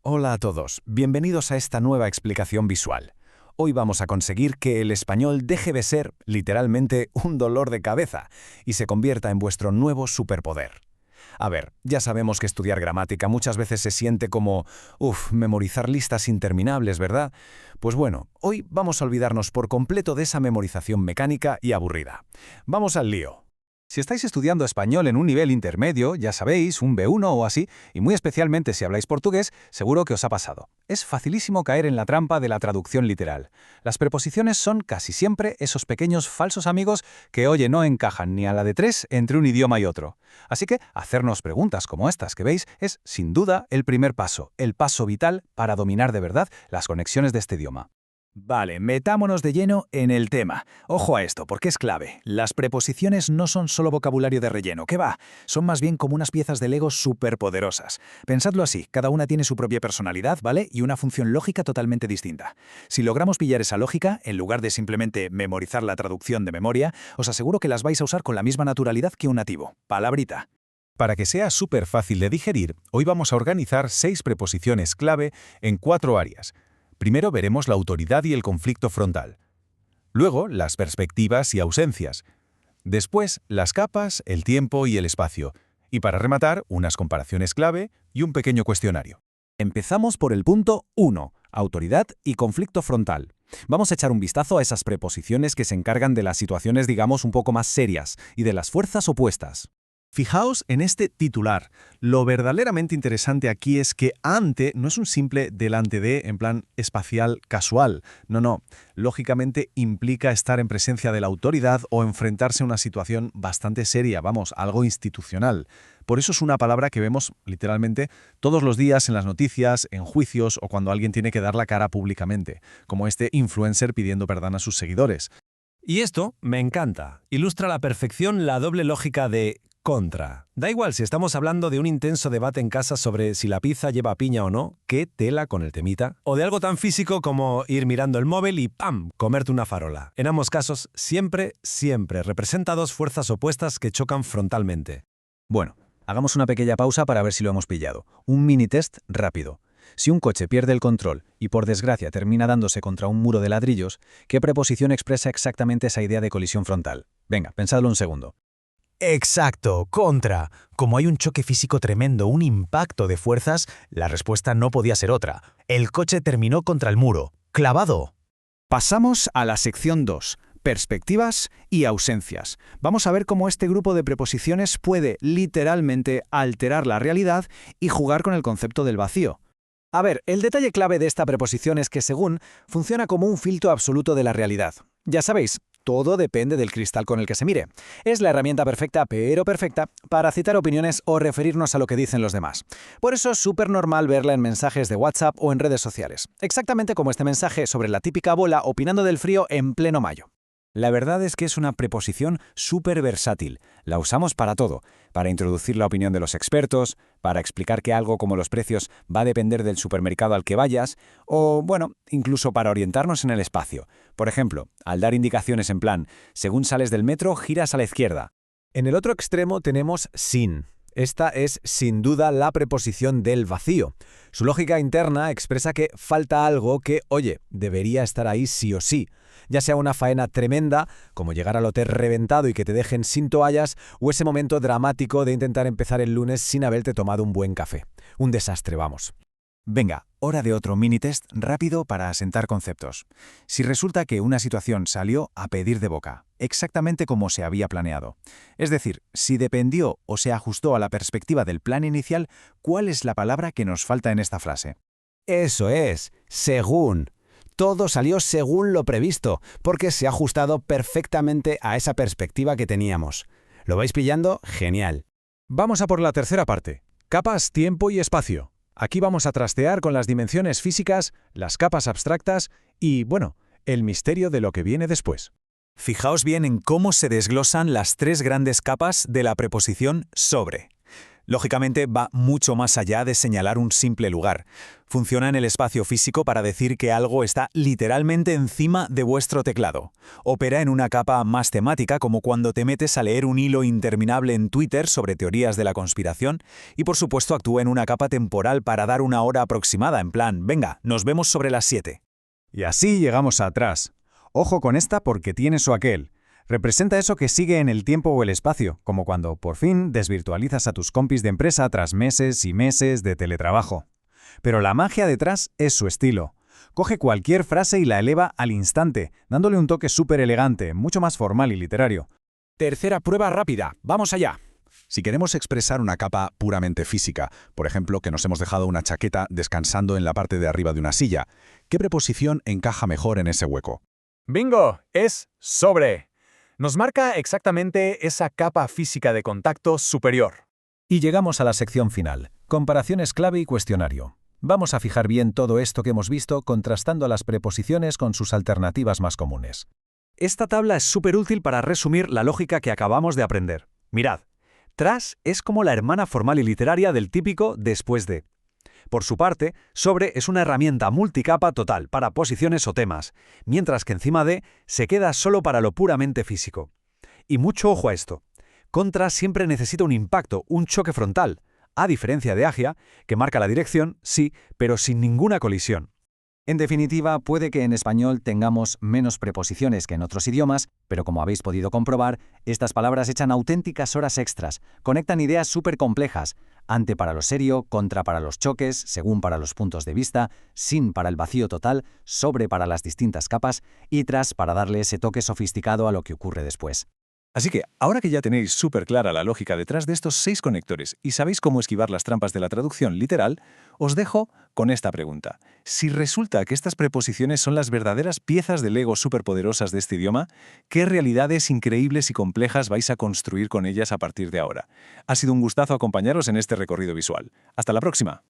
Hola a todos, bienvenidos a esta nueva explicación visual. Hoy vamos a conseguir que el español deje de ser, literalmente, un dolor de cabeza y se convierta en vuestro nuevo superpoder. A ver, ya sabemos que estudiar gramática muchas veces se siente como, memorizar listas interminables, ¿verdad? Pues bueno, hoy vamos a olvidarnos por completo de esa memorización mecánica y aburrida. Vamos al lío. Si estáis estudiando español en un nivel intermedio, ya sabéis, un B1 o así, y muy especialmente si habláis portugués, seguro que os ha pasado. Es facilísimo caer en la trampa de la traducción literal. Las preposiciones son casi siempre esos pequeños falsos amigos que, oye, no encajan ni a la de tres entre un idioma y otro. Así que hacernos preguntas como estas que veis es, sin duda, el primer paso, el paso vital para dominar de verdad las conexiones de este idioma. Vale, metámonos de lleno en el tema. Ojo a esto, porque es clave. Las preposiciones no son solo vocabulario de relleno, ¿qué va? Son más bien como unas piezas de Lego superpoderosas. Pensadlo así, cada una tiene su propia personalidad, ¿vale? Y una función lógica totalmente distinta. Si logramos pillar esa lógica, en lugar de simplemente memorizar la traducción de memoria, os aseguro que las vais a usar con la misma naturalidad que un nativo. Palabrita. Para que sea súper fácil de digerir, hoy vamos a organizar 6 preposiciones clave en 4 áreas. Primero veremos la autoridad y el conflicto frontal. Luego, las perspectivas y ausencias. Después, las capas, el tiempo y el espacio. Y para rematar, unas comparaciones clave y un pequeño cuestionario. Empezamos por el punto 1, autoridad y conflicto frontal. Vamos a echar un vistazo a esas preposiciones que se encargan de las situaciones, digamos, un poco más serias y de las fuerzas opuestas. Fijaos en este titular. Lo verdaderamente interesante aquí es que ante no es un simple delante de, en plan espacial casual. No. Lógicamente implica estar en presencia de la autoridad o enfrentarse a una situación bastante seria, algo institucional. Por eso es una palabra que vemos literalmente todos los días en las noticias, en juicios o cuando alguien tiene que dar la cara públicamente, como este influencer pidiendo perdón a sus seguidores. Y esto me encanta. Ilustra a la perfección la doble lógica de contra. Da igual si estamos hablando de un intenso debate en casa sobre si la pizza lleva piña o no, qué tela con el temita, o de algo tan físico como ir mirando el móvil y ¡pam!, comerte una farola. En ambos casos, siempre representa dos fuerzas opuestas que chocan frontalmente. Bueno, hagamos una pequeña pausa para ver si lo hemos pillado. Un mini test rápido. Si un coche pierde el control y por desgracia termina dándose contra un muro de ladrillos, ¿qué preposición expresa exactamente esa idea de colisión frontal? Venga, pensadlo un segundo. Exacto, contra. Como hay un choque físico tremendo, un impacto de fuerzas, la respuesta no podía ser otra. El coche terminó contra el muro. ¡Clavado! Pasamos a la sección 2, perspectivas y ausencias. Vamos a ver cómo este grupo de preposiciones puede literalmente alterar la realidad y jugar con el concepto del vacío. A ver, el detalle clave de esta preposición es que según funciona como un filtro absoluto de la realidad. Ya sabéis, todo depende del cristal con el que se mire. Es la herramienta perfecta, pero perfecta, para citar opiniones o referirnos a lo que dicen los demás. Por eso es súper normal verla en mensajes de WhatsApp o en redes sociales. Exactamente como este mensaje sobre la típica abuela opinando del frío en pleno mayo. La verdad es que es una preposición súper versátil. La usamos para todo, para introducir la opinión de los expertos, para explicar que algo como los precios va a depender del supermercado al que vayas, o, incluso para orientarnos en el espacio. Por ejemplo, al dar indicaciones en plan, según sales del metro, giras a la izquierda. En el otro extremo tenemos sin. Esta es, sin duda, la preposición del vacío. Su lógica interna expresa que falta algo que, debería estar ahí sí o sí. Ya sea una faena tremenda, como llegar al hotel reventado y que te dejen sin toallas, o ese momento dramático de intentar empezar el lunes sin haberte tomado un buen café. Un desastre, vamos. Venga, hora de otro mini test rápido para asentar conceptos. Si resulta que una situación salió a pedir de boca, exactamente como se había planeado. Es decir, si dependió o se ajustó a la perspectiva del plan inicial, ¿cuál es la palabra que nos falta en esta frase? Eso es, según. Todo salió según lo previsto, porque se ha ajustado perfectamente a esa perspectiva que teníamos. ¿Lo vais pillando? Genial. Vamos a por la tercera parte. Capas, tiempo y espacio. Aquí vamos a trastear con las dimensiones físicas, las capas abstractas y, el misterio de lo que viene después. Fijaos bien en cómo se desglosan las 3 grandes capas de la preposición sobre. Lógicamente va mucho más allá de señalar un simple lugar. Funciona en el espacio físico para decir que algo está literalmente encima de vuestro teclado. Opera en una capa más temática, como cuando te metes a leer un hilo interminable en Twitter sobre teorías de la conspiración, y por supuesto actúa en una capa temporal para dar una hora aproximada, en plan, venga, nos vemos sobre las 7. Y así llegamos a atrás. Ojo con esta porque tiene su aquel. Representa eso que sigue en el tiempo o el espacio, como cuando, por fin, desvirtualizas a tus compis de empresa tras meses y meses de teletrabajo. Pero la magia detrás es su estilo. Coge cualquier frase y la eleva al instante, dándole un toque súper elegante, mucho más formal y literario. Tercera prueba rápida. ¡Vamos allá! Si queremos expresar una capa puramente física, por ejemplo, que nos hemos dejado una chaqueta descansando en la parte de arriba de una silla, ¿qué preposición encaja mejor en ese hueco? ¡Bingo! Es sobre. Nos marca exactamente esa capa física de contacto superior. Y llegamos a la sección final, comparaciones clave y cuestionario. Vamos a fijar bien todo esto que hemos visto contrastando las preposiciones con sus alternativas más comunes. Esta tabla es súper útil para resumir la lógica que acabamos de aprender. Mirad, tras es como la hermana formal y literaria del típico después de. Por su parte, sobre es una herramienta multicapa total para posiciones o temas, mientras que encima de se queda solo para lo puramente físico. Y mucho ojo a esto. Contra siempre necesita un impacto, un choque frontal, a diferencia de agia, que marca la dirección, sí, pero sin ninguna colisión. En definitiva, puede que en español tengamos menos preposiciones que en otros idiomas, pero como habéis podido comprobar, estas palabras echan auténticas horas extras, conectan ideas súper complejas, ante para lo serio, contra para los choques, según para los puntos de vista, sin para el vacío total, sobre para las distintas capas y tras para darle ese toque sofisticado a lo que ocurre después. Así que, ahora que ya tenéis súper clara la lógica detrás de estos 6 conectores y sabéis cómo esquivar las trampas de la traducción literal, os dejo con esta pregunta. Si resulta que estas preposiciones son las verdaderas piezas de Lego superpoderosas de este idioma, ¿qué realidades increíbles y complejas vais a construir con ellas a partir de ahora? Ha sido un gustazo acompañaros en este recorrido visual. ¡Hasta la próxima!